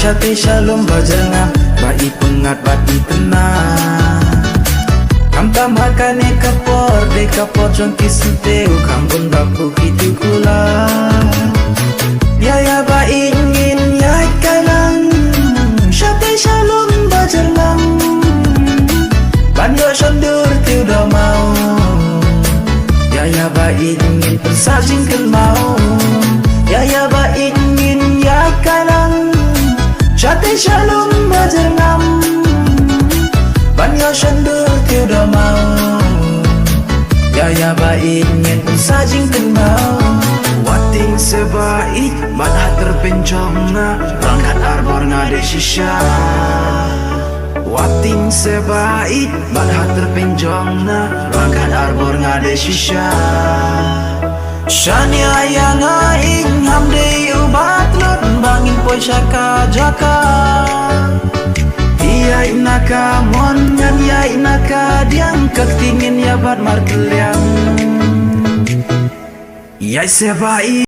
syate shalom bajangan bai pengat bati tenang kam tamahkan kapor de kapor jongki sute ukam bunda bukiti kula ya ba ingin ya kalang syate shalom bajangan banyo shandur tiu da mau ya ba ingin persajingkan mau ya ba ingin ya kalang syate shalom bajangan banyo shandur tiu da mau ya ba ingin persajingkan mau wating sebaik madhat terpencong na rangkat arbor ngade shisha wating sebaik madhat terpencong na rangkat arbor ngade shisha Shania yang aing hamde ubat lut bangin poi syaka jaka Iya inaka mon nyan ya inaka diang ketingin ya bat markeliang Iya sebai